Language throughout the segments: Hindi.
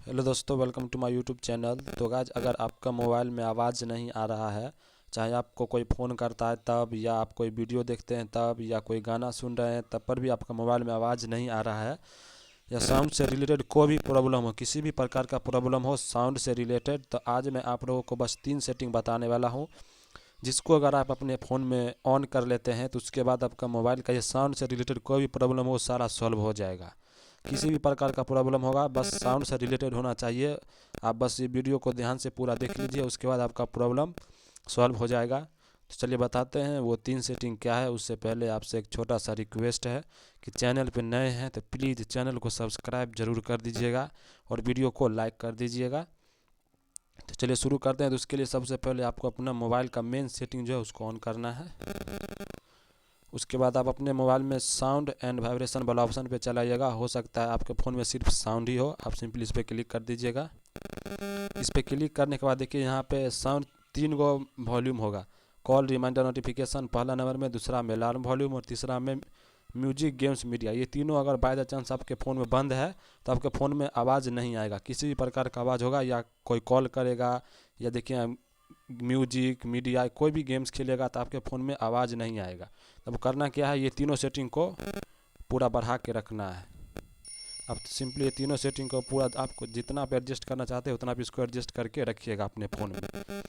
हेलो दोस्तों, welcome to my YouTube channel. तो गाइस, अगर आपका मोबाइल में आवाज़ नहीं आ रहा है, चाहे आपको कोई फ़ोन करता है तब, या आप कोई वीडियो देखते हैं तब, या कोई गाना सुन रहे हैं तब पर भी आपका मोबाइल में आवाज़ नहीं आ रहा है, या साउंड से रिलेटेड कोई भी प्रॉब्लम हो, किसी भी प्रकार का प्रॉब्लम हो साउंड से रिलेटेड, तो आज मैं आप लोगों को बस 3 सेटिंग बताने वाला हूँ, जिसको अगर आप अपने फ़ोन में ऑन कर लेते हैं तो उसके बाद आपका मोबाइल का ये साउंड से रिलेटेड कोई भी प्रॉब्लम हो सारा सॉल्व हो जाएगा। किसी भी प्रकार का प्रॉब्लम होगा, बस साउंड से रिलेटेड होना चाहिए। आप बस ये वीडियो को ध्यान से पूरा देख लीजिए, उसके बाद आपका प्रॉब्लम सॉल्व हो जाएगा। तो चलिए बताते हैं वो 3 सेटिंग क्या है। उससे पहले आपसे एक छोटा सा रिक्वेस्ट है कि चैनल पे नए हैं तो प्लीज़ चैनल को सब्सक्राइब जरूर कर दीजिएगा और वीडियो को लाइक कर दीजिएगा। तो चलिए शुरू करते हैं। तो उसके लिए सबसे पहले आपको अपना मोबाइल का मेन सेटिंग जो है उसको ऑन करना है। उसके बाद आप अपने मोबाइल में साउंड एंड वाइब्रेशन वाला ऑप्शन पे चलाइएगा। हो सकता है आपके फ़ोन में सिर्फ साउंड ही हो, आप सिंपली इस पर क्लिक कर दीजिएगा। इस पर क्लिक करने के बाद देखिए यहाँ पे साउंड 3 गो वॉल्यूम होगा। कॉल, रिमाइंडर, नोटिफिकेशन पहला नंबर में, दूसरा में अलार्म वॉल्यूम और तीसरा में म्यूजिक, गेम्स, मीडिया। ये तीनों अगर बाय द चांस आपके फ़ोन में बंद है तो आपके फ़ोन में आवाज़ नहीं आएगा। किसी भी प्रकार का आवाज़ होगा, या कोई कॉल करेगा, या देखिए म्यूजिक, मीडिया, कोई भी गेम्स खेलेगा तो आपके फ़ोन में आवाज़ नहीं आएगा। अब करना क्या है, ये तीनों सेटिंग को पूरा बढ़ा के रखना है। अब सिंपली ये तीनों सेटिंग को पूरा, आपको जितना आप एडजस्ट करना चाहते हैं उतना आप इसको एडजस्ट करके रखिएगा अपने फ़ोन में।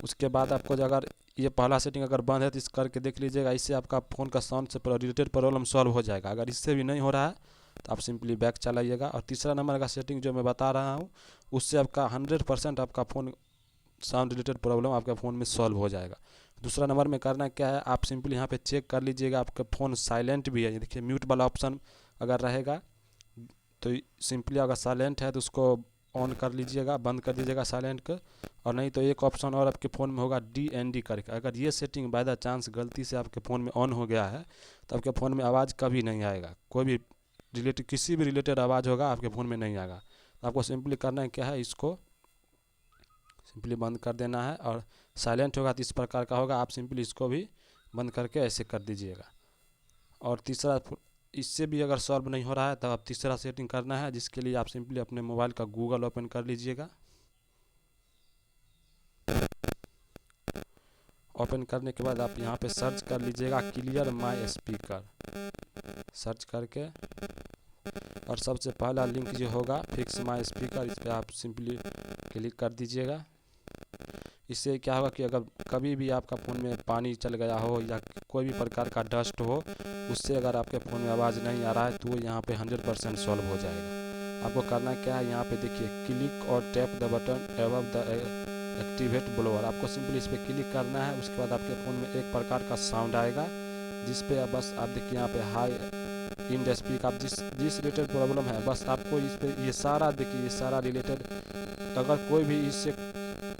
उसके बाद आपको अगर ये पहला सेटिंग अगर बंद है तो इस करके देख लीजिएगा। इससे आपका फ़ोन का साउंड से रिलेटेड प्रॉब्लम सॉल्व हो जाएगा। अगर इससे भी नहीं हो रहा है तो आप सिंपली बैक चलाइएगा। और तीसरा नंबर का सेटिंग जो मैं बता रहा हूँ, उससे आपका 100% आपका फ़ोन साउंड रिलेटेड प्रॉब्लम आपके फ़ोन में सॉल्व हो जाएगा। दूसरा नंबर में करना क्या है, आप सिंपली यहाँ पे चेक कर लीजिएगा आपका फ़ोन साइलेंट भी है। ये देखिए म्यूट वाला ऑप्शन अगर रहेगा तो सिंपली अगर साइलेंट है तो उसको ऑन कर लीजिएगा, बंद कर दीजिएगा साइलेंट को। और नहीं तो एक ऑप्शन और आपके फ़ोन में होगा DND करके। अगर ये सेटिंग बाय द चांस गलती से आपके फ़ोन में ऑन हो गया है तो आपके फ़ोन में आवाज़ कभी नहीं आएगा। कोई भी रिलेटेड, किसी भी रिलेटेड आवाज़ होगा आपके फ़ोन में नहीं आएगा। तो आपको सिंपली करना है क्या है, इसको सिंपली बंद कर देना है। और साइलेंट होगा तो इस प्रकार का होगा, आप सिंपली इसको भी बंद करके ऐसे कर दीजिएगा। और तीसरा, इससे भी अगर सॉल्व नहीं हो रहा है तो आप तीसरा सेटिंग करना है, जिसके लिए आप सिंपली अपने मोबाइल का गूगल ओपन कर लीजिएगा। ओपन करने के बाद आप यहाँ पे सर्च कर लीजिएगा क्लियर माई स्पीकर, सर्च करके। और सबसे पहला लिंक जो होगा फिक्स माई स्पीकर, इस पर आप सिंपली क्लिक कर दीजिएगा। इससे क्या होगा कि अगर कभी भी आपका फ़ोन में पानी चल गया हो या कोई भी प्रकार का डस्ट हो, उससे अगर आपके फ़ोन में आवाज़ नहीं आ रहा है तो वो यहाँ पे 100% सॉल्व हो जाएगा। आपको करना क्या है, यहाँ पे देखिए क्लिक और tap the button above the activate blower. आपको सिंपली इस पर क्लिक करना है। उसके बाद आपके फ़ोन में एक प्रकार का साउंड आएगा, जिस पे बस आप देखिए यहाँ पे हाई इन स्पीक, आप जिस रिलेटेड प्रॉब्लम है बस आपको इस पे ये सारा देखिए, ये सारा रिलेटेड अगर कोई भी इससे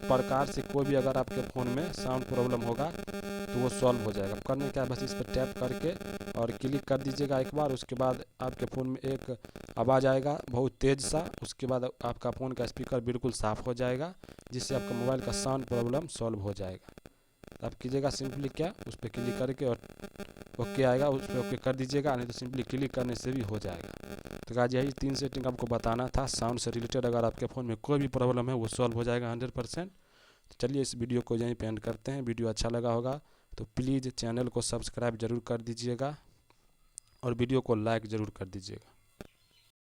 प्रकार से कोई भी अगर आपके फ़ोन में साउंड प्रॉब्लम होगा तो वो सॉल्व हो जाएगा। करने क्या है, बस इस पर टैप करके और क्लिक कर दीजिएगा एक बार। उसके बाद आपके फ़ोन में एक आवाज़ आएगा बहुत तेज़ सा, उसके बाद आपका फ़ोन का स्पीकर बिल्कुल साफ़ हो जाएगा, जिससे आपका मोबाइल का साउंड प्रॉब्लम सॉल्व हो जाएगा। आप कीजिएगा सिंपली क्या, उस पर क्लिक करके और ओके आएगा, उस पर ओके कर दीजिएगा, नहीं तो सिंपली क्लिक करने से भी हो जाएगा। तो गाइस, यही 3 सेटिंग आपको बताना था साउंड से रिलेटेड। अगर आपके फ़ोन में कोई भी प्रॉब्लम है वो सॉल्व हो जाएगा 100%। तो चलिए इस वीडियो को यहीं पे एंड करते हैं। वीडियो अच्छा लगा होगा तो प्लीज़ चैनल को सब्सक्राइब ज़रूर कर दीजिएगा और वीडियो को लाइक ज़रूर कर दीजिएगा।